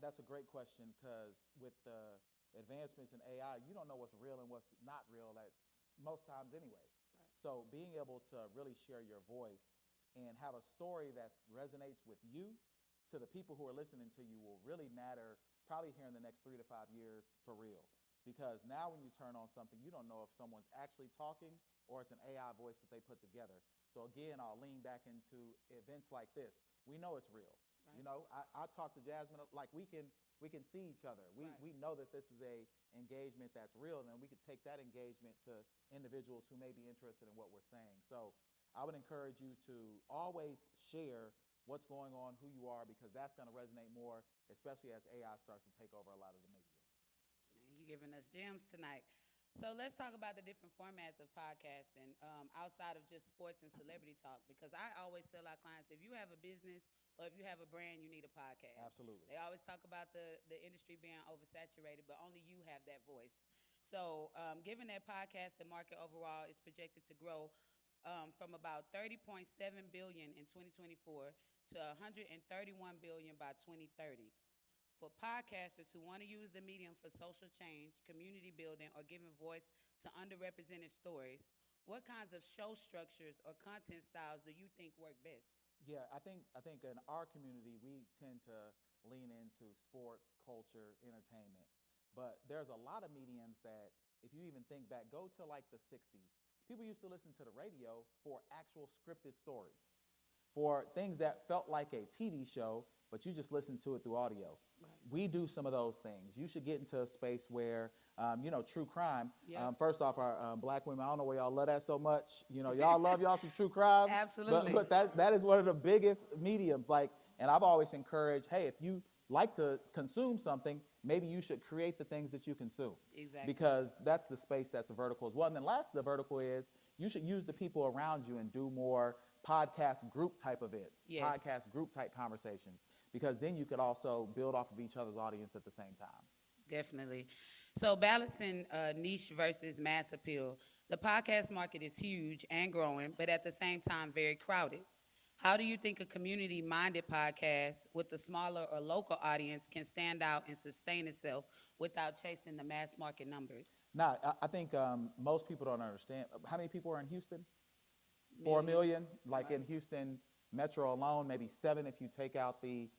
that's a great question because with the advancements in AI, you don't know what's real and what's not real at most times anyway. Right. So being able to really share your voice and have a story that resonates with you to the people who are listening to you will really matter probably here in the next 3 to 5 years for real. Because now when you turn on something, you don't know if someone's actually talking or it's an AI voice that they put together. So again, I'll lean back into events like this. We know it's real. Right. You know, I talk to Jazmin like we can see each other. Right. We know that this is a engagement that's real, and then we could take that engagement to individuals who may be interested in what we're saying. So I would encourage you to always share what's going on, who you are, because that's going to resonate more, especially as AI starts to take over a lot of the media. Man, you're giving us gems tonight. So let's talk about the different formats of podcasting outside of just sports and celebrity talk. Because I always tell our clients, if you have a business or if you have a brand, you need a podcast. Absolutely. They always talk about the industry being oversaturated, but only you have that voice. So, given that podcast, the market overall is projected to grow from about 30.7 billion in 2024 to 131 billion by 2030. For podcasters who want to use the medium for social change, community building, or giving voice to underrepresented stories, what kinds of show structures or content styles do you think work best? Yeah, I think in our community we tend to lean into sports, culture, entertainment. But there's a lot of mediums that if you even think back, go to like the 60s. People used to listen to the radio for actual scripted stories, for things that felt like a TV show, but you just listen to it through audio. Right. We do some of those things. You should get into a space where, true crime. Yeah. First off, our black women, I don't know why y'all love that so much. Y'all love y'all some true crime. Absolutely. But that is one of the biggest mediums. And I've always encouraged, hey, if you like to consume something, maybe you should create the things that you consume. Exactly. Because that's the space that's a vertical as well. And then last, the vertical is you should use the people around you and do more podcast group type events, Yes. podcast group type conversations, because then you could also build off of each other's audience at the same time. Definitely. So balancing niche versus mass appeal. The podcast market is huge and growing, but at the same time, very crowded. How do you think a community-minded podcast with a smaller or local audience can stand out and sustain itself without chasing the mass market numbers? Now, I think most people don't understand. How many people are in Houston? 4 Millions. million. Like Right. in Houston Metro alone, maybe 7 if you take out the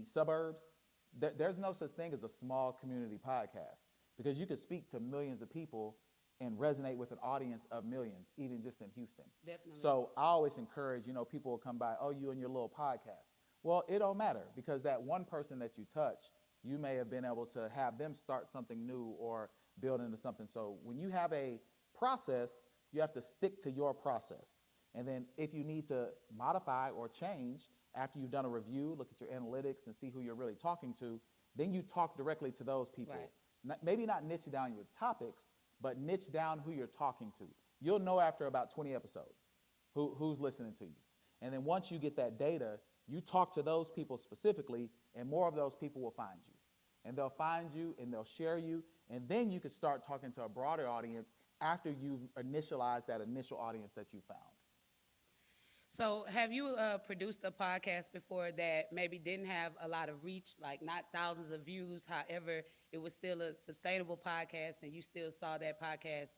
suburbs. There's no such thing as a small community podcast because you could speak to millions of people and resonate with an audience of millions, even just in Houston. Definitely. So I always encourage, people will come by, oh, you and your little podcast. Well, it don't matter because that one person that you touch, you may have been able to have them start something new or build into something. So when you have a process, you have to stick to your process. And then if you need to modify or change after you've done a review, look at your analytics and see who you're really talking to, then you talk directly to those people. Right. Maybe not niche down your topics, but niche down who you're talking to. You'll know after about 20 episodes who's listening to you. And then once you get that data, you talk to those people specifically, and more of those people will find you. And they'll find you, and they'll share you, and then you could start talking to a broader audience after you've initialized that initial audience that you found. So, have you produced a podcast before that maybe didn't have a lot of reach, like not thousands of views? However, it was still a sustainable podcast, and you still saw that podcast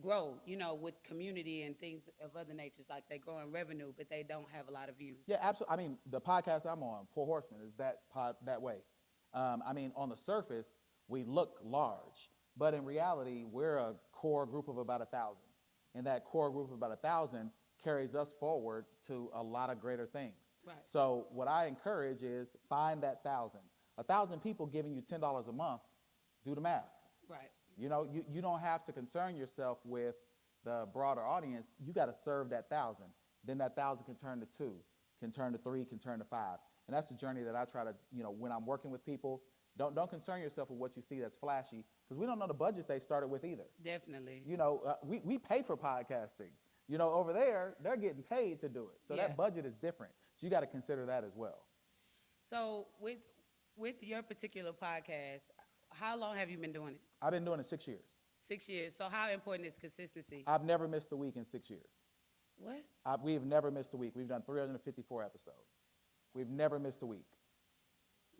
grow, with community and things of other natures, like they grow in revenue, but they don't have a lot of views. Yeah, absolutely. I mean, the podcast I'm on, Poor Horseman, is that way. On the surface, we look large, but in reality, we're a core group of about 1,000. And that core group of about 1,000 carries us forward to a lot of greater things. Right. So what I encourage is find that 1,000. 1,000 people giving you $10 a month, do the math. Right. You don't have to concern yourself with the broader audience. You got to serve that 1,000. Then that 1,000 can turn to 2, can turn to 3, can turn to 5. And that's the journey that I try to, when I'm working with people, don't concern yourself with what you see that's flashy, because we don't know the budget they started with either. Definitely. We pay for podcasting. Over there, they're getting paid to do it. So Yeah. that budget is different. So you got to consider that as well. So with your particular podcast, how long have you been doing it? I've been doing it 6 years. 6 years. So how important is consistency? I've never missed a week in 6 years. What? We've never missed a week. We've done 354 episodes. We've never missed a week.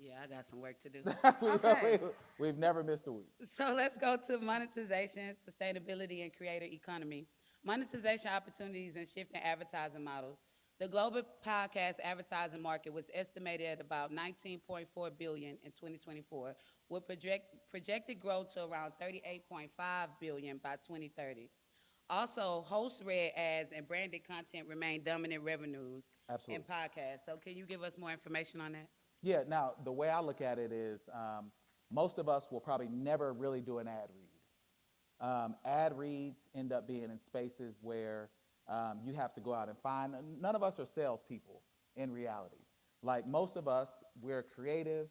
Yeah, I got some work to do. we, Okay. we've never missed a week. So let's go to monetization, sustainability, and creator economy. Monetization opportunities and shifting advertising models. The global podcast advertising market was estimated at about 19.4 billion in 2024, with projected growth to around 38.5 billion by 2030. Also, host-read ads and branded content remain dominant revenues in Absolutely. podcasts. So, can you give us more information on that? Yeah, now the way I look at it is most of us will probably never really do an ad read. Ad reads end up being in spaces where you have to go out and find. None of us are salespeople in reality. Like most of us, we're creative,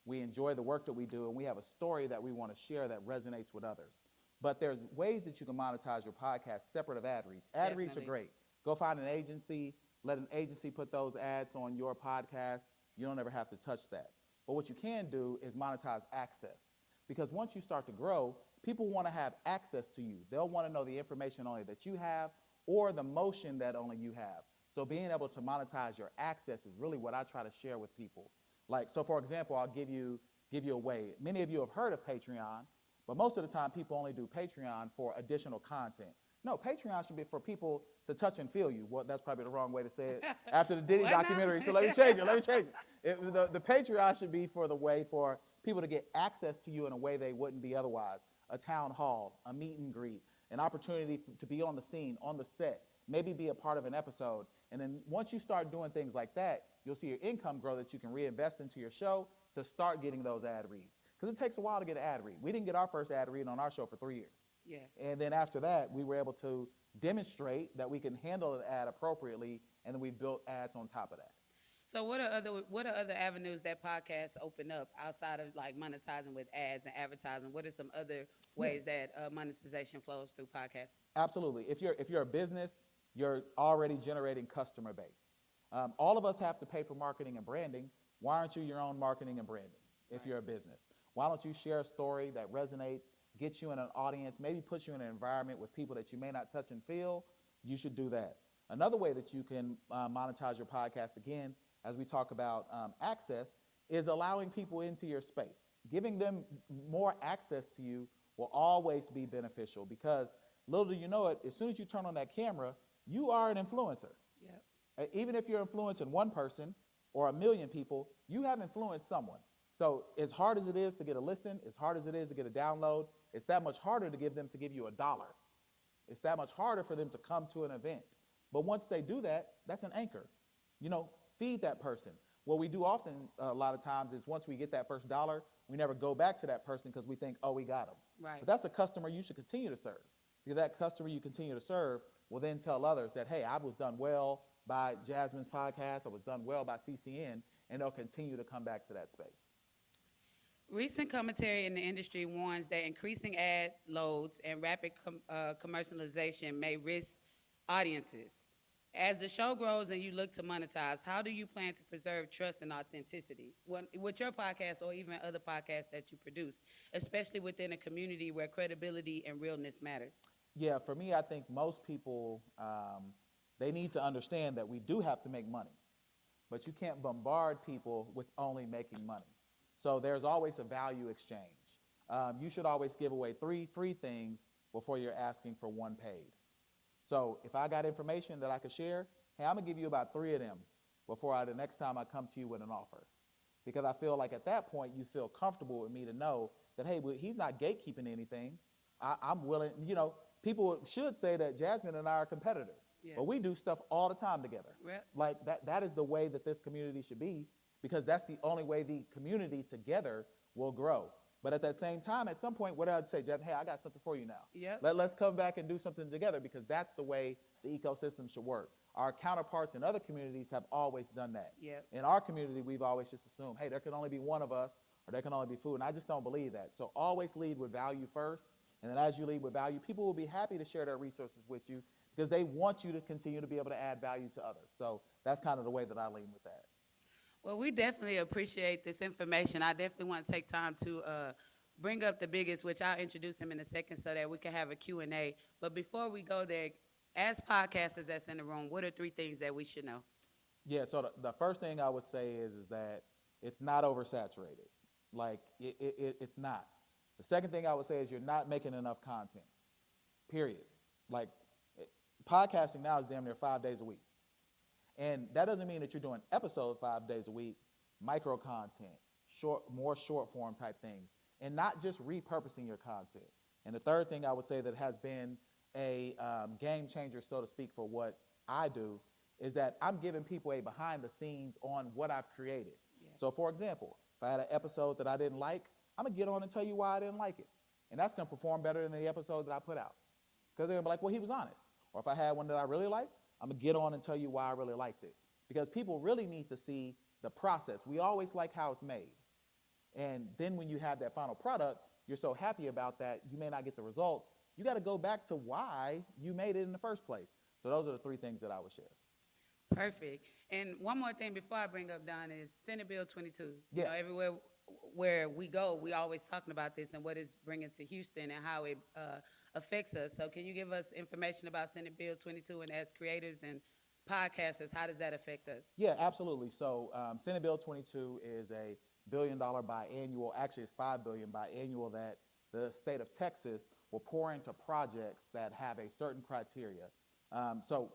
we enjoy the work that we do, and we have a story that we want to share that resonates with others. But there's ways that you can monetize your podcast separate of ad reads. Ad reads are Definitely. great. Go find an agency, let an agency put those ads on your podcast. You don't ever have to touch that. But what you can do is monetize access. Because once you start to grow, people want to have access to you. They'll want to know the information only that you have or the motion that only you have. So being able to monetize your access is really what I try to share with people. Like, so for example, I'll give you a way. Many of you have heard of Patreon, but most of the time people only do Patreon for additional content. No, Patreon should be for people to touch and feel you. Well, that's probably the wrong way to say it after the Diddy Why not? documentary. So let me change it. Let me change it. The Patreon should be for the way for people to get access to you in a way they wouldn't be otherwise. A town hall, a meet and greet, an opportunity to be on the scene, on the set, maybe be a part of an episode. And then once you start doing things like that, you'll see your income grow that you can reinvest into your show to start getting those ad reads. Because it takes a while to get an ad read. We didn't get our first ad read on our show for 3 years. Yeah. And then after that, we were able to demonstrate that we can handle an ad appropriately, and then we built ads on top of that. So what are other avenues that podcasts open up outside of like monetizing with ads and advertising? What are some other ways that monetization flows through podcasts? Absolutely. If you're a business, you're already generating customer base. All of us have to pay for marketing and branding. Why aren't you your own marketing and branding if Right. you're a business? Why don't you share a story that resonates, gets you in an audience, maybe puts you in an environment with people that you may not touch and feel? You should do that. Another way that you can monetize your podcast, again, as we talk about access, is allowing people into your space. Giving them more access to you will always be beneficial because little do you know it, as soon as you turn on that camera, you are an influencer. Yep. Even if you're influencing one person or 1 million people, you have influenced someone. So as hard as it is to get a listen, as hard as it is to get a download, it's that much harder to give them to give you $1. It's that much harder for them to come to an event. But once they do that, that's an anchor. Feed that person. What we do often, a lot of times, is once we get that first dollar, we never go back to that person because we think, oh, we got them. Right. But that's a customer you should continue to serve. Because that customer you continue to serve will then tell others that, hey, I was done well by Jazmin's podcast, I was done well by CCN, and they'll continue to come back to that space. Recent commentary in the industry warns that increasing ad loads and rapid commercialization may risk audiences. As the show grows and you look to monetize, how do you plan to preserve trust and authenticity with your podcast or even other podcasts that you produce, especially within a community where credibility and realness matters? Yeah, for me, I think most people, they need to understand that we do have to make money, but you can't bombard people with only making money. So there's always a value exchange. You should always give away three free things before you're asking for one paid. So if I got information that I could share, hey, I'm going to give you about 3 of them before the next time I come to you with an offer. Because I feel like at that point, you feel comfortable with me to know that, hey, well, he's not gatekeeping anything. I'm willing, people should say that Jazmin and I are competitors. Yeah. But we do stuff all the time together. Yep. Like that is the way that this community should be, because that's the only way the community together will grow. But at that same time, at some point, what I'd say, Jeff, hey, I got something for you now. Yep. Let's come back and do something together, because that's the way the ecosystem should work. Our counterparts in other communities have always done that. Yep. In our community, we've always just assumed, hey, there can only be one of us, or there can only be food. And I just don't believe that. So always lead with value first. And then as you lead with value, people will be happy to share their resources with you because they want you to continue to be able to add value to others. So that's kind of the way that I lean with that. Well, we definitely appreciate this information. I definitely want to take time to bring up the biggest, which I'll introduce him in a second so that we can have a Q&A. But before we go there, as podcasters that's in the room, what are 3 things that we should know? Yeah, so the first thing I would say is that It's not oversaturated. Like, it's not. The second thing I would say is you're not making enough content, period. Like, podcasting now is damn near 5 days a week. And that doesn't mean that you're doing episodes 5 days a week, micro content, more short form type things, and not just repurposing your content. And the third thing I would say that has been a game changer, so to speak, for what I do is that I'm giving people a behind the scenes on what I've created. Yeah. So for example, if I had an episode that I didn't like, I'm gonna get on and tell you why I didn't like it. And that's gonna perform better than the episode that I put out. Because they're gonna be like, well, he was honest. Or if I had one that I really liked, I'm gonna get on and tell you why I really liked it. Because people really need to see the process. We always like how it's made. And then when you have that final product, you're so happy about that, you may not get the results. You gotta go back to why you made it in the first place. So those are the three things that I would share. Perfect. And one more thing before I bring up Don is Senate Bill 22. Yeah. You know, everywhere where we go, we always talking about this and what it's bringing to Houston and how it affects us. So can you give us information about Senate Bill 22 and as creators and podcasters, how does that affect us? Yeah, absolutely. So Senate Bill 22 is a $1 billion biannual, actually it's $5 billion biannual that the state of Texas will pour into projects that have a certain criteria. So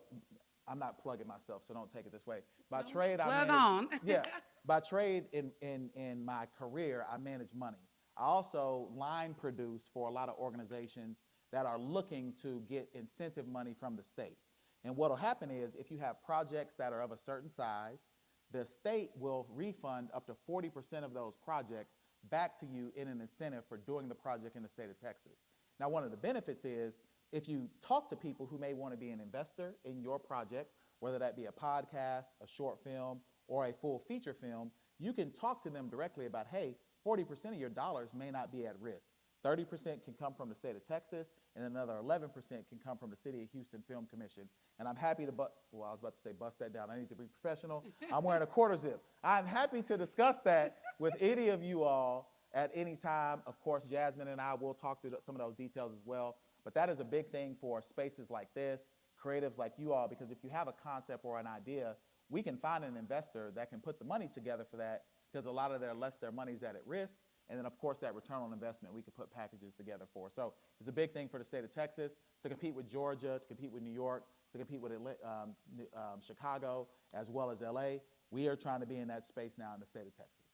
I'm not plugging myself, so don't take it this way. By trade, plug on. Yeah, by trade in my career, I manage money. I also line produce for a lot of organizations that are looking to get incentive money from the state. And what will happen is if you have projects that are of a certain size, the state will refund up to 40% of those projects back to you in an incentive for doing the project in the state of Texas. Now, one of the benefits is if you talk to people who may want to be an investor in your project, whether that be a podcast, a short film, or a full feature film, you can talk to them directly about, hey, 40% of your dollars may not be at risk. 30% can come from the state of Texas, and another 11% can come from the City of Houston Film Commission. And I'm happy to, I was about to say bust that down. I need to be professional. I'm wearing a quarter zip. I'm happy to discuss that with any of you all at any time. Of course, Jazmin and I will talk through some of those details as well. But that is a big thing for spaces like this, creatives like you all, because if you have a concept or an idea, we can find an investor that can put the money together for that, because a lot of their money's at risk. And then, of course, that return on investment we could put packages together for. So it's a big thing for the state of Texas to compete with Georgia, to compete with New York, to compete with Chicago, as well as LA. We are trying to be in that space now in the state of Texas.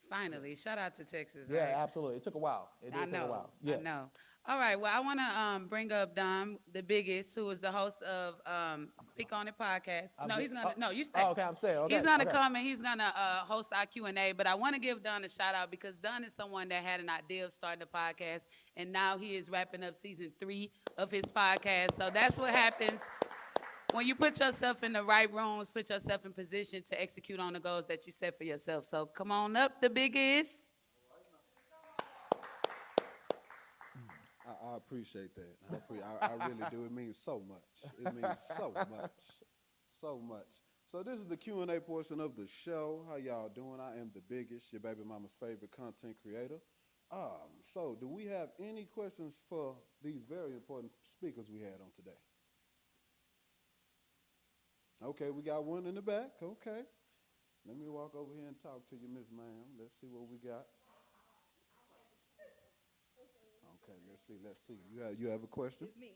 Finally, shout out to Texas. Yeah, right? Absolutely. It took a while. It did take a while. Yeah. I know. All right. Well, I want to bring up Dom, the biggest, who is the host of Speak On It podcast. You stay. Oh, okay, I'm staying. Okay, he's gonna come and he's gonna host our Q&A. But I want to give Don a shout out because Don is someone that had an idea of starting a podcast, and now he is wrapping up season 3 of his podcast. So that's what happens when you put yourself in the right rooms, put yourself in position to execute on the goals that you set for yourself. So come on up, the biggest. I appreciate that. I really do. It means so much. It means so much. So much. So this is the Q&A portion of the show. How y'all doing? I am the biggest, your baby mama's favorite content creator. So do we have any questions for these very important speakers we had on today? Okay, we got one in the back. Okay. Let me walk over here and talk to you, Miss Ma'am. Let's see what we got. Okay, let's see. You have a question? It's me.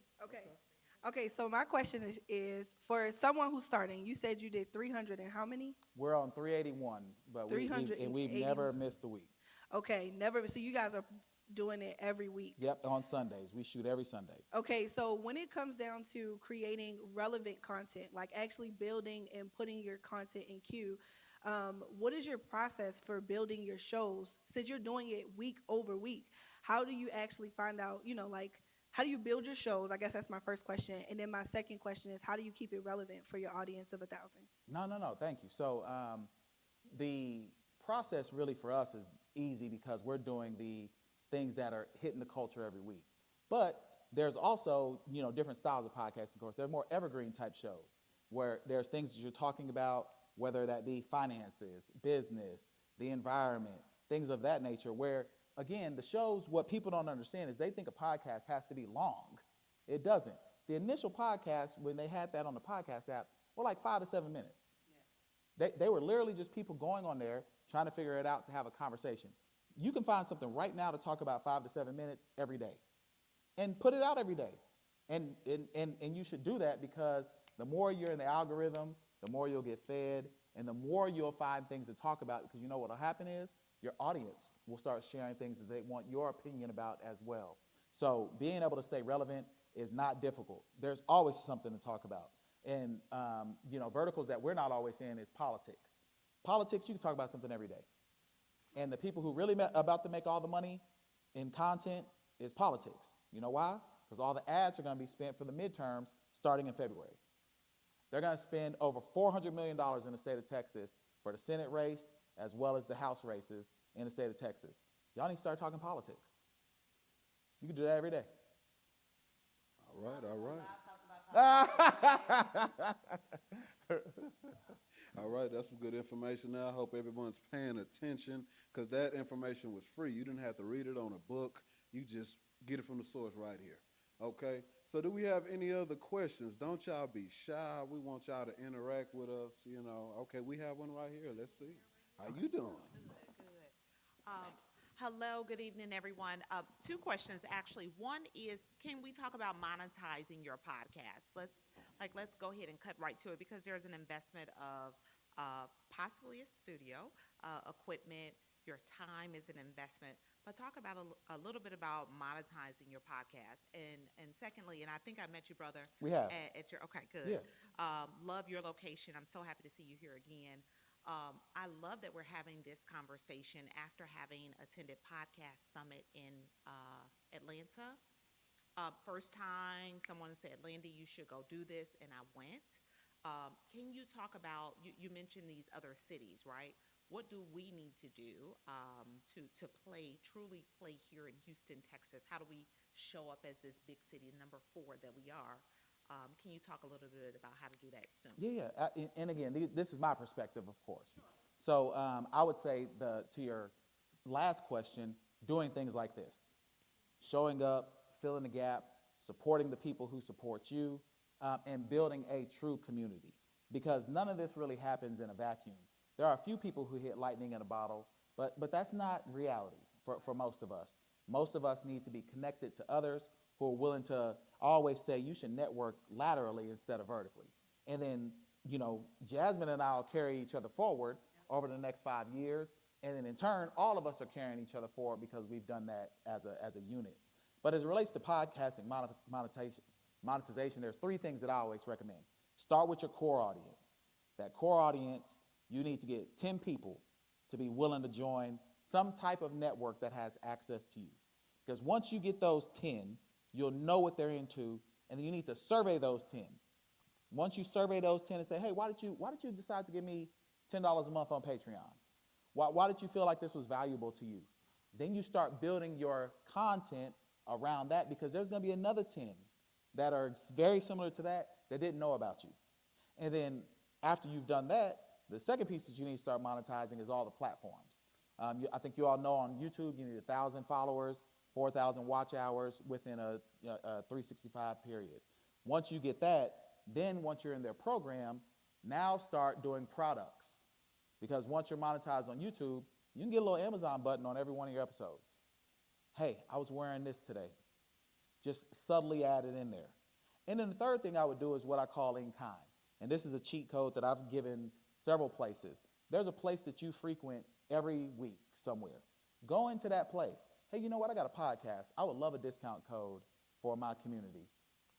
Okay, so my question is for someone who's starting, you said you did 300 and how many? We're on 381, but we've never missed a week. Okay, never. So you guys are doing it every week? Yep, on Sundays. We shoot every Sunday. Okay, so when it comes down to creating relevant content, like actually building and putting your content in queue, what is your process for building your shows? Since you're doing it week over week, how do you actually find out, how do you build your shows? I guess that's my first question. And then my second question is, how do you keep it relevant for your audience of 1,000? No, thank you. So the process really for us is easy because we're doing the things that are hitting the culture every week. But there's also, different styles of podcasting, of course. There are more evergreen type shows where there's things that you're talking about, whether that be finances, business, the environment, things of that nature, where, again, the shows, what people don't understand is they think a podcast has to be long. It doesn't. The initial podcast, when they had that on the podcast app, were like 5 to 7 minutes. Yeah. They were literally just people going on there, trying to figure it out to have a conversation. You can find something right now to talk about 5 to 7 minutes every day and put it out every day. And you should do that because the more you're in the algorithm, the more you'll get fed, and the more you'll find things to talk about, because you know what will happen is your audience will start sharing things that they want your opinion about as well. So being able to stay relevant is not difficult. There's always something to talk about. And, verticals that we're not always in is politics. Politics, you can talk about something every day. And the people who really about to make all the money in content is politics. You know why? Because all the ads are going to be spent for the midterms starting in February. They're going to spend over $400 million in the state of Texas for the Senate race as well as the House races in the state of Texas. Y'all need to start talking politics. You can do that every day. All right, all right. All right, that's some good information now. I hope everyone's paying attention because that information was free. You didn't have to read it on a book. You just get it from the source right here. Okay, so do we have any other questions? Don't y'all be shy. We want y'all to interact with us, Okay, we have one right here. Let's see. How you doing? Good. Hello, good evening, everyone. Two questions, actually. One is, can we talk about monetizing your podcast? Let's go ahead and cut right to it because there's an investment of possibly a studio, equipment, your time is an investment. But talk about a little bit about monetizing your podcast. And secondly, and I think I met you, brother. We have. Okay, good. Yeah. Love your location. I'm so happy to see you here again. I love that we're having this conversation after having attended Podcast Summit in Atlanta. First time someone said, Landy, you should go do this, and I went. Can you talk about, you mentioned these other cities, right? What do we need to do to truly play here in Houston, Texas? How do we show up as this big city, number 4 that we are? Can you talk a little bit about how to do that soon? Yeah. And again, this is my perspective, of course. Sure. So I would say to your last question, doing things like this, showing up, filling the gap, supporting the people who support you, and building a true community. Because none of this really happens in a vacuum. There are a few people who hit lightning in a bottle, but that's not reality for most of us. Most of us need to be connected to others who are willing to always say you should network laterally instead of vertically. And then, Jazmin and I will carry each other forward over the next 5 years. And then in turn, all of us are carrying each other forward because we've done that as a unit. But as it relates to podcasting, monetization, there's 3 things that I always recommend. Start with your core audience. That core audience, you need to get 10 people to be willing to join some type of network that has access to you. Because once you get those 10, you'll know what they're into, and then you need to survey those 10. Once you survey those 10 and say, hey, why did you decide to give me $10 a month on Patreon? Why did you feel like this was valuable to you? Then you start building your content around that because there's going to be another 10 that are very similar to that didn't know about you. And then after you've done that, the second piece that you need to start monetizing is all the platforms. I think you all know on YouTube you need 1,000 followers, 4,000 watch hours within a 365 period. Once you get that, then once you're in their program, now start doing products. Because once you're monetized on YouTube, you can get a little Amazon button on every one of your episodes. Hey, I was wearing this today. Just subtly add it in there. And then the third thing I would do is what I call in kind. And this is a cheat code that I've given several places. There's a place that you frequent every week somewhere. Go into that place. Hey, you know what? I got a podcast. I would love a discount code for my community.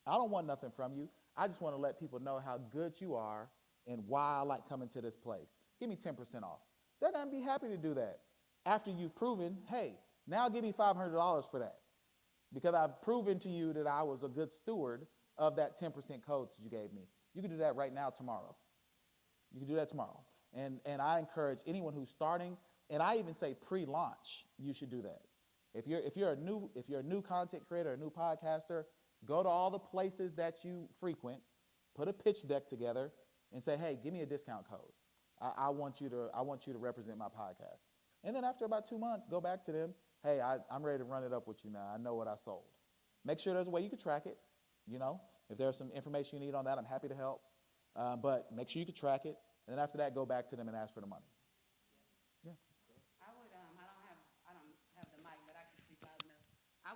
I don't want nothing from you. I just want to let people know how good you are and why I like coming to this place. Give me 10% off. They're going to be happy to do that after you've proven, hey, now give me $500 for that because I've proven to you that I was a good steward of that 10% code that you gave me. You can do that right now tomorrow. You can do that tomorrow. And I encourage anyone who's starting, and I even say pre-launch, you should do that. If you're a new content creator, a new podcaster, go to all the places that you frequent, put a pitch deck together, and say, hey, give me a discount code. I want you to represent my podcast. And then after about 2 months, go back to them. Hey, I'm ready to run it up with you now. I know what I sold. Make sure there's a way you can track it. If there's some information you need on that, I'm happy to help. But make sure you can track it. And then after that, go back to them and ask for the money. Yeah.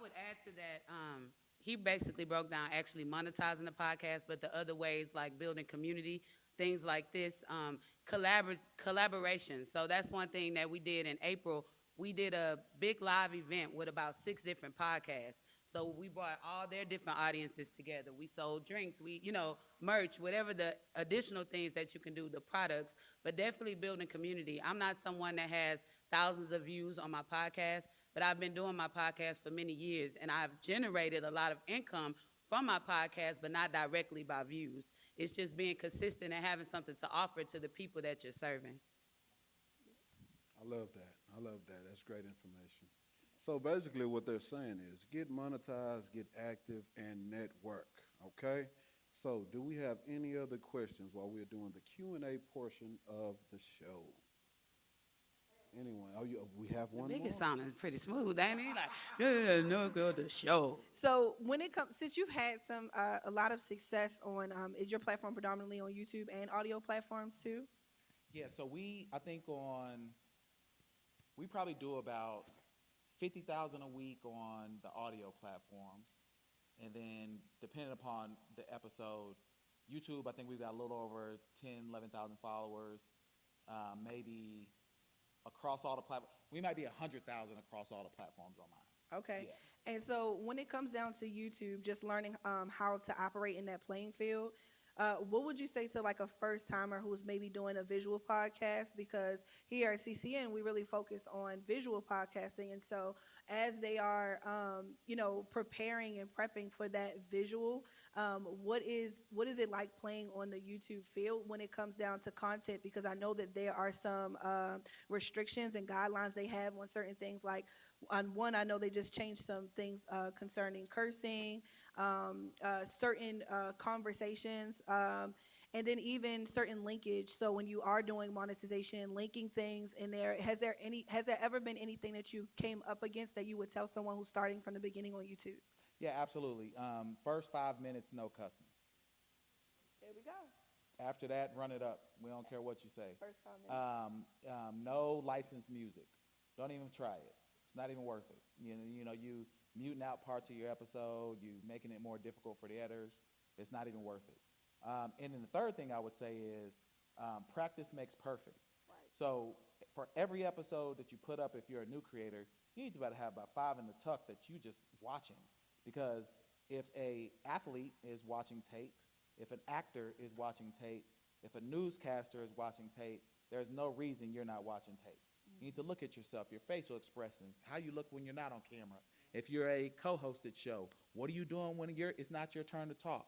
would add to that. He basically broke down actually monetizing the podcast, but the other ways like building community, things like this, collaboration. So that's one thing that we did in April. We did a big live event with about 6 different podcasts. So we brought all their different audiences together. We sold drinks, merch, whatever the additional things that you can do, the products, but definitely building community. I'm not someone that has thousands of views on my podcast, but I've been doing my podcast for many years, and I've generated a lot of income from my podcast, but not directly by views. It's just being consistent and having something to offer to the people that you're serving. I love that. I love that. That's great information. So basically what they're saying is get monetized, get active, and network, okay? So do we have any other questions while we're doing the Q&A portion of the show? Anyone? We have one Nigga more? sounding pretty smooth, ain't he? Like, no, go to show. So when it comes, since you've had a lot of success on, is your platform predominantly on YouTube and audio platforms too? Yeah, so I think we probably do about 50,000 a week on the audio platforms. And then depending upon the episode, YouTube, I think we've got a little over 10, 11,000 followers. Maybe across all the platforms, we might be 100,000 across all the platforms on mine. Okay. Yeah. And so when it comes down to YouTube, just learning how to operate in that playing field, what would you say to like a first timer who's maybe doing a visual podcast? Because here at CCN, we really focus on visual podcasting. And so as they are, preparing and prepping for that visual, what is it like playing on the YouTube field when it comes down to content? Because I know that there are some restrictions and guidelines they have on certain things. Like on one, I know they just changed some things concerning cursing, certain conversations, and then even certain linkage. So when you are doing monetization, linking things in there, has there ever been anything that you came up against that you would tell someone who's starting from the beginning on YouTube? Yeah, absolutely. First 5 minutes, no cussing. There we go. After that, run it up. We don't care what you say. First 5 minutes. No licensed music. Don't even try it. It's not even worth it. You muting out parts of your episode, you making it more difficult for the editors. It's not even worth it. And then the third thing I would say is practice makes perfect. Right. So for every episode that you put up, if you're a new creator, you need to have about 5 in the tuck that you just watching. Because if a athlete is watching tape, if an actor is watching tape, if a newscaster is watching tape, there's no reason you're not watching tape. You need to look at yourself, your facial expressions, how you look when you're not on camera. If you're a co-hosted show, what are you doing when it's not your turn to talk?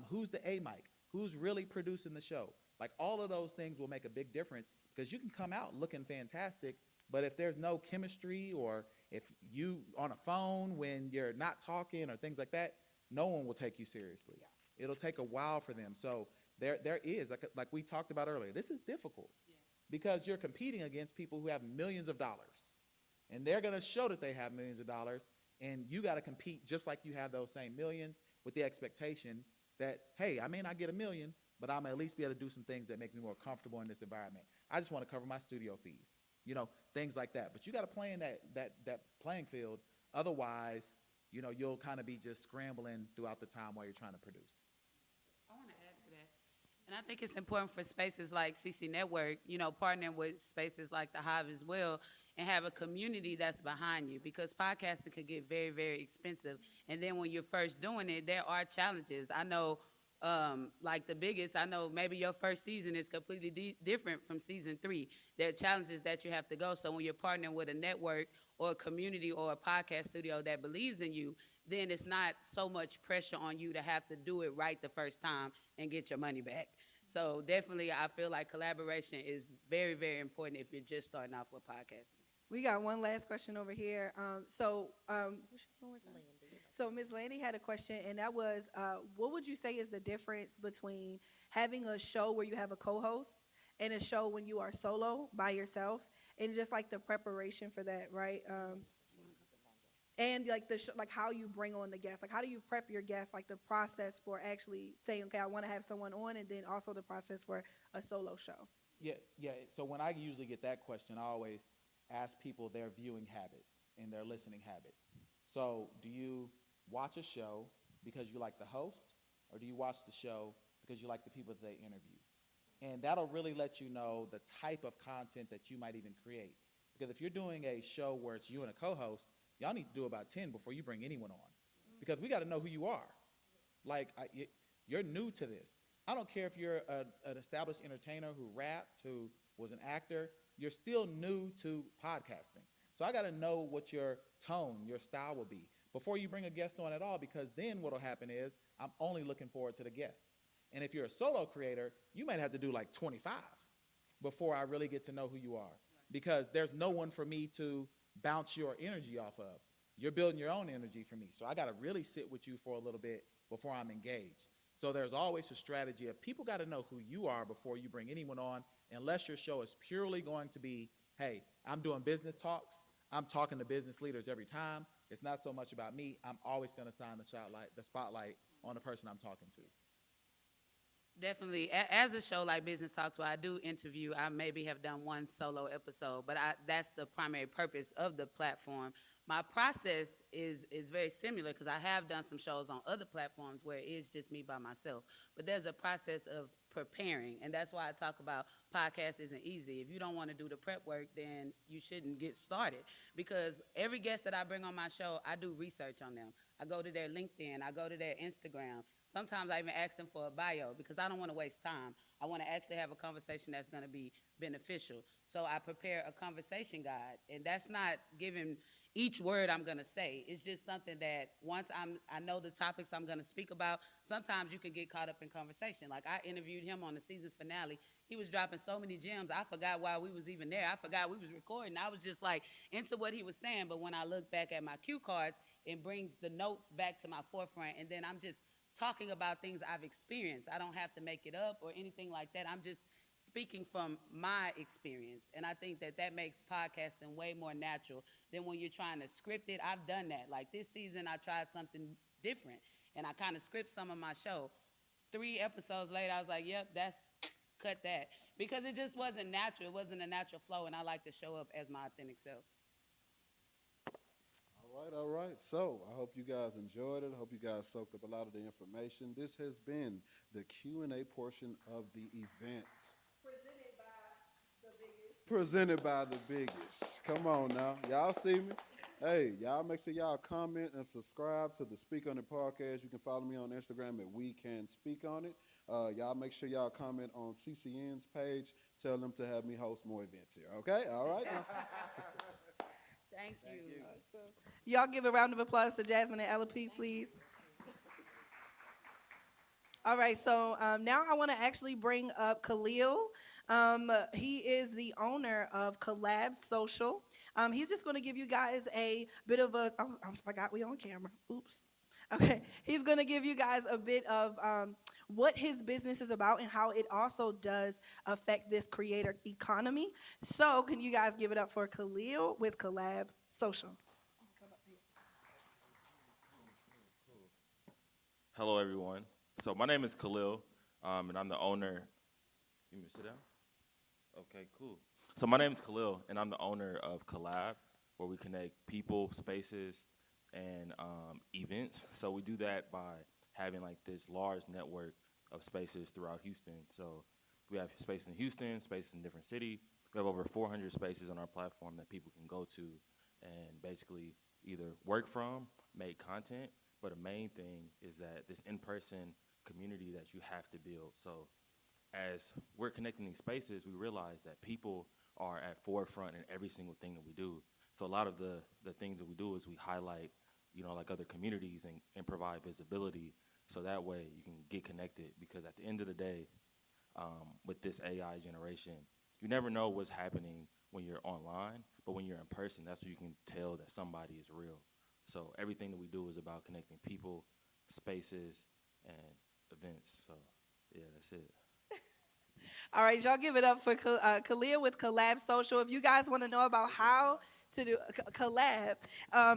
Who's the A mic? Who's really producing the show? Like all of those things will make a big difference because you can come out looking fantastic, but if there's no chemistry or if you on a phone when you're not talking or things like that, no one will take you seriously. Yeah. It'll take a while for them. So there is, like we talked about earlier, this is difficult because you're competing against people who have millions of dollars. And they're going to show that they have millions of dollars, and you got to compete just like you have those same millions with the expectation that, hey, I may not get $1 million, but I'm at least be able to do some things that make me more comfortable in this environment. I just want to cover my studio fees, things like that. But you got to play in that playing field. Otherwise, you'll kind of be just scrambling throughout the time while you're trying to produce. I want to add to that. And I think it's important for spaces like CCNetwork, partnering with spaces like the Hive as well, and have a community that's behind you because podcasting could get very, very expensive. And then when you're first doing it, there are challenges. I know, like the biggest, I know maybe your first season is completely different from season 3. There are challenges that you have to go. So when you're partnering with a network or a community or a podcast studio that believes in you, then it's not so much pressure on you to have to do it right the first time and get your money back. So definitely, I feel like collaboration is very, very important if you're just starting off with podcasting. We got one last question over here. So Ms. Landy had a question, and that was, what would you say is the difference between having a show where you have a co-host and a show when you are solo by yourself, and just like the preparation for that, right? And like like how you bring on the guests, like how do you prep your guests, like the process for actually saying, okay, I want to have someone on, and then also the process for a solo show. Yeah. So when I usually get that question, I always ask people their viewing habits and their listening habits. So do you watch a show because you like the host, or do you watch the show because you like the people that they interview? And that'll really let you know the type of content that you might even create. Because if you're doing a show where it's you and a co-host, y'all need to do about 10 before you bring anyone on. Because we got to know who you are. Like, you're new to this. I don't care if you're an established entertainer who raps, who was an actor, you're still new to podcasting. So I got to know what your tone, your style will be before you bring a guest on at all, because then what'll happen is I'm only looking forward to the guest. And if you're a solo creator, you might have to do like 25 before I really get to know who you are, because there's no one for me to bounce your energy off of. You're building your own energy for me. So I got to really sit with you for a little bit before I'm engaged. So there's always a strategy of people got to know who you are before you bring anyone on, unless your show is purely going to be, hey, I'm doing business talks. I'm talking to business leaders every time. It's not so much about me. I'm always going to shine the spotlight on the person I'm talking to. Definitely. As a show like Business Talks, where I do interview, I maybe have done one solo episode, but that's the primary purpose of the platform. My process is very similar because I have done some shows on other platforms where it is just me by myself. But there's a process of preparing, and that's why I talk about podcast isn't easy. If you don't want to do the prep work, then you shouldn't get started, because every guest that I bring on my show, I do research on them. I go to their LinkedIn, I go to their Instagram. Sometimes I even ask them for a bio because I don't want to waste time. I want to actually have a conversation that's going to be beneficial. So I prepare a conversation guide, and that's not giving each word I'm going to say. It's just something that once I know the topics I'm going to speak about, sometimes you can get caught up in conversation. Like, I interviewed him on the season finale. He was dropping so many gems. I forgot why we was even there. I forgot we was recording. I was just like into what he was saying. But when I look back at my cue cards, it brings the notes back to my forefront, and then I'm just talking about things I've experienced. I don't have to make it up or anything like that. I'm just speaking from my experience. And I think that makes podcasting way more natural than when you're trying to script it. I've done that. Like, this season, I tried something different, and I kind of script some of my show. 3 episodes later, I was like, yep, cut that. Because it just wasn't natural. It wasn't a natural flow, and I like to show up as my authentic self. All right. So I hope you guys enjoyed it. I hope you guys soaked up a lot of the information. This has been the Q&A portion of the event. Presented by the biggest. Come on now. Y'all see me? Hey, y'all make sure y'all comment and subscribe to the Speak On It podcast. You can follow me on Instagram at We Can Speak On It. Y'all make sure y'all comment on CCN's page. Tell them to have me host more events here. Okay? All right? Thank you. Y'all give a round of applause to Jazmin and LP, please. All right, so now I want to actually bring up Khalil. He is the owner of Collab Social. He's just going to give you guys a bit of a, oh, I forgot we on camera. Oops. Okay, he's going to give you guys a bit of what his business is about and how it also does affect this creator economy. So can you guys give it up for Khalil with Collab Social? Hello, everyone. So my name is Khalil, and I'm the owner. You want me to sit down? Okay, cool. So my name is Khalil, and I'm the owner of Collab, where we connect people, spaces, and events. So we do that by having like this large network of spaces throughout Houston. So we have spaces in Houston, spaces in different cities. We have over 400 spaces on our platform that people can go to and basically either work from, make content, but the main thing is that this in-person community that you have to build. So as we're connecting these spaces, we realize that people are at forefront in every single thing that we do. So a lot of the things that we do is we highlight, like other communities and provide visibility, so that way you can get connected. Because at the end of the day, with this AI generation, you never know what's happening when you're online, but when you're in person, that's when you can tell that somebody is real. So everything that we do is about connecting people, spaces, and events. So yeah, that's it. All right, y'all give it up for Khalil with Collab Social. If you guys want to know about how to do a collab.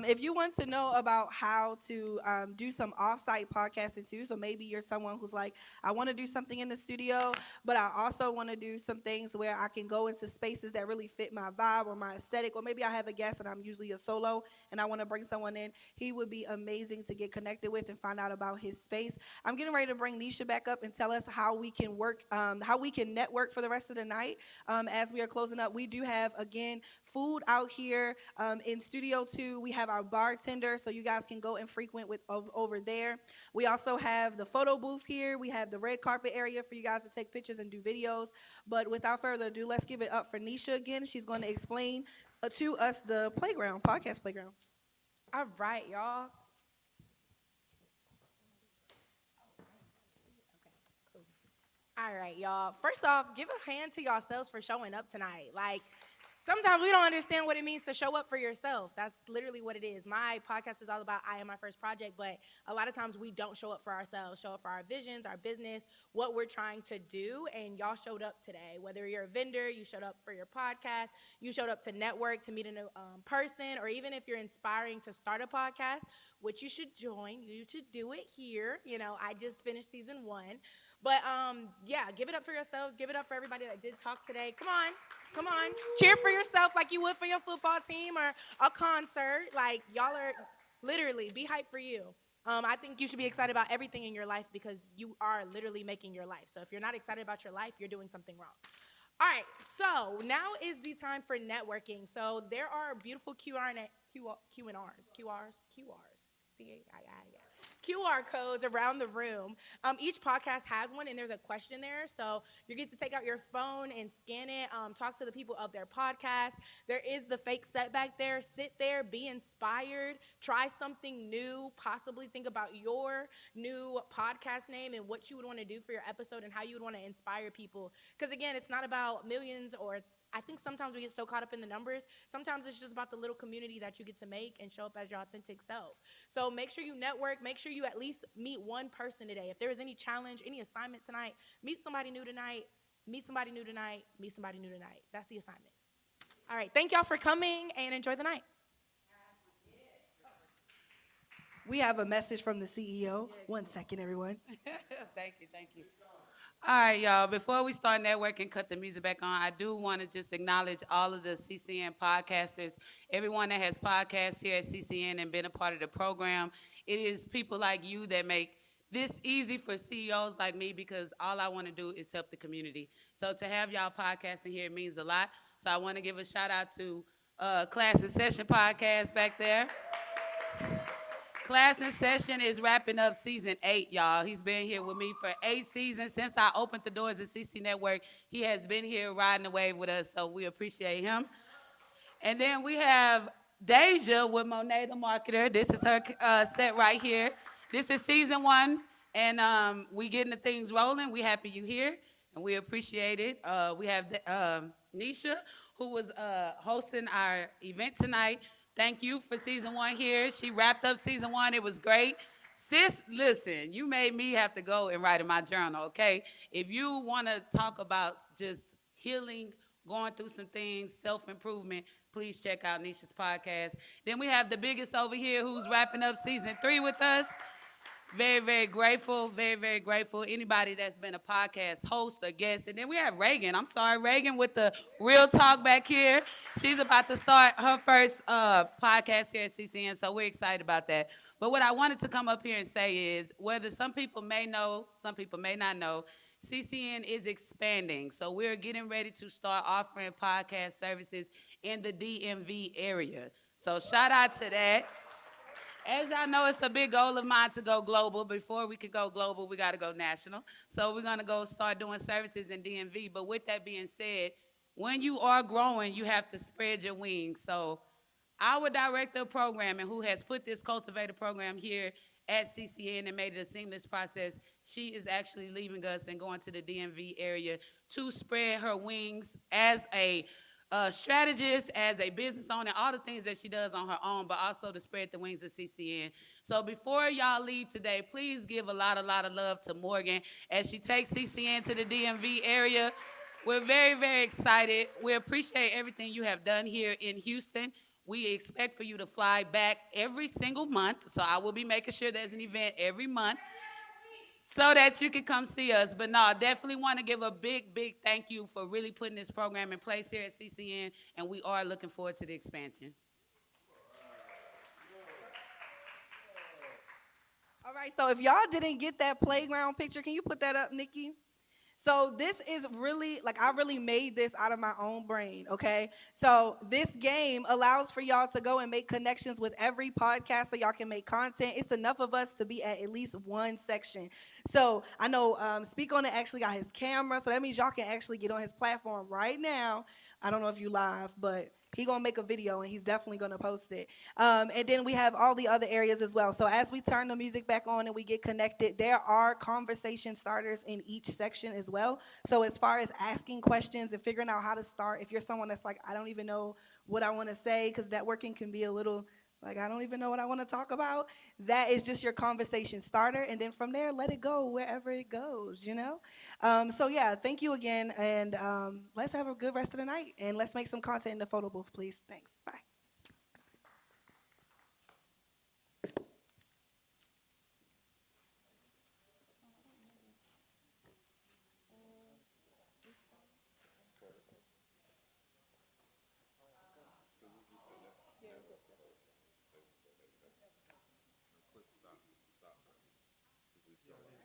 If you want to know about how to do some off-site podcasting too, so maybe you're someone who's like, I want to do something in the studio, but I also want to do some things where I can go into spaces that really fit my vibe or my aesthetic, or maybe I have a guest and I'm usually a solo and I want to bring someone in. He would be amazing to get connected with and find out about his space. I'm getting ready to bring Nisha back up and tell us how we can work, how we can network for the rest of the night. As we are closing up, we do have, again, food out here in Studio 2. We have our bartender, so you guys can go and frequent with over there. We also have the photo booth here. We have the red carpet area for you guys to take pictures and do videos. But without further ado, let's give it up for Nisha again. She's going to explain to us the playground, podcast playground. All right, y'all. All right, y'all. First off, give a hand to yourselves for showing up tonight. Like, sometimes we don't understand what it means to show up for yourself. That's literally what it is. My podcast is all about I am my first project, but a lot of times we don't show up for ourselves, show up for our visions, our business, what we're trying to do, and y'all showed up today. Whether you're a vendor, you showed up for your podcast, you showed up to network, to meet a new person, or even if you're inspiring to start a podcast, which you should join, you should do it here. You know, I just finished season 1. But, yeah, give it up for yourselves. Give it up for everybody that did talk today. Come on. Come on. Cheer for yourself like you would for your football team or a concert. Like, y'all are literally, be hyped for you. I think you should be excited about everything in your life because you are literally making your life. So if you're not excited about your life, you're doing something wrong. All right, so now is the time for networking. So there are beautiful QRs, QR codes around the room. Each podcast has one, and there's a question there. So you get to take out your phone and scan it, talk to the people of their podcast. There is the fake set back there. Sit there, be inspired, try something new, possibly think about your new podcast name and what you would want to do for your episode and how you would want to inspire people. Because, again, it's not about millions or I think sometimes we get so caught up in the numbers. Sometimes it's just about the little community that you get to make and show up as your authentic self. So make sure you network. Make sure you at least meet one person today. If there is any challenge, any assignment tonight, meet somebody new tonight, meet somebody new tonight, meet somebody new tonight. That's the assignment. All right. Thank y'all for coming and enjoy the night. We have a message from the CEO. 1 second, everyone. Thank you. All right, y'all. Before we start networking, cut the music back on, I do want to just acknowledge all of the CCN podcasters, everyone that has podcasts here at CCN and been a part of the program. It is people like you that make this easy for CEOs like me because all I want to do is help the community. So to have y'all podcasting here means a lot. So I want to give a shout out to Class in Session podcast back there. Class in Session is wrapping up season 8, y'all. He's been here with me for 8 seasons. Since I opened the doors at CCNetwork, he has been here riding the wave with us, so we appreciate him. And then we have Deja with Monet the Marketer. This is her set right here. This is season 1, and we getting the things rolling. We happy you here, and we appreciate it. We have Nisha, who was hosting our event tonight. Thank you for season 1 here. She wrapped up season 1. It was great. Sis, listen, you made me have to go and write in my journal, okay? If you want to talk about just healing, going through some things, self-improvement, please check out Nisha's podcast. Then we have the biggest over here who's wrapping up season 3 with us. Very, very grateful, very, very grateful. Anybody that's been a podcast host or guest. And then we have Reagan. I'm sorry, Reagan with the real talk back here. She's about to start her first podcast here at CCN, so we're excited about that. But what I wanted to come up here and say is, whether some people may know, some people may not know, CCN is expanding. So we're getting ready to start offering podcast services in the DMV area. So shout out to that. As y'all know, it's a big goal of mine to go global. Before we can go global, we got to go national. So we're going to go start doing services in DMV. But with that being said, when you are growing, you have to spread your wings. So our director of programming, who has put this cultivator program here at CCN and made it a seamless process, she is actually leaving us and going to the DMV area to spread her wings as a strategist, as a business owner, all the things that she does on her own, but also to spread the wings of CCN. So before y'all leave today, please give a lot of love to Morgan as she takes CCN to the DMV area. We're very, very excited. We appreciate everything you have done here in Houston. We expect for you to fly back every single month. So I will be making sure there's an event every month so that you can come see us. But no, I definitely want to give a big, big thank you for really putting this program in place here at CCN, and we are looking forward to the expansion. All right, so if y'all didn't get that playground picture, can you put that up, Nikki? So this is really, like, I really made this out of my own brain, okay? So this game allows for y'all to go and make connections with every podcast so y'all can make content. It's enough of us to be at least one section. So I know Speak On It actually got his camera, so that means y'all can actually get on his platform right now. I don't know if you live, but he gonna make a video and he's definitely gonna post it. And then we have all the other areas as well. So as we turn the music back on and we get connected, there are conversation starters in each section as well. So as far as asking questions and figuring out how to start, if you're someone that's like, I don't even know what I want to say, because networking can be a little like, I don't even know what I want to talk about, that is just your conversation starter. And then from there, let it go wherever it goes, you know? So yeah, thank you again. And let's have a good rest of the night. And let's make some content in the photo booth, please. Thanks. Bye. Quick stop. Stop. Is this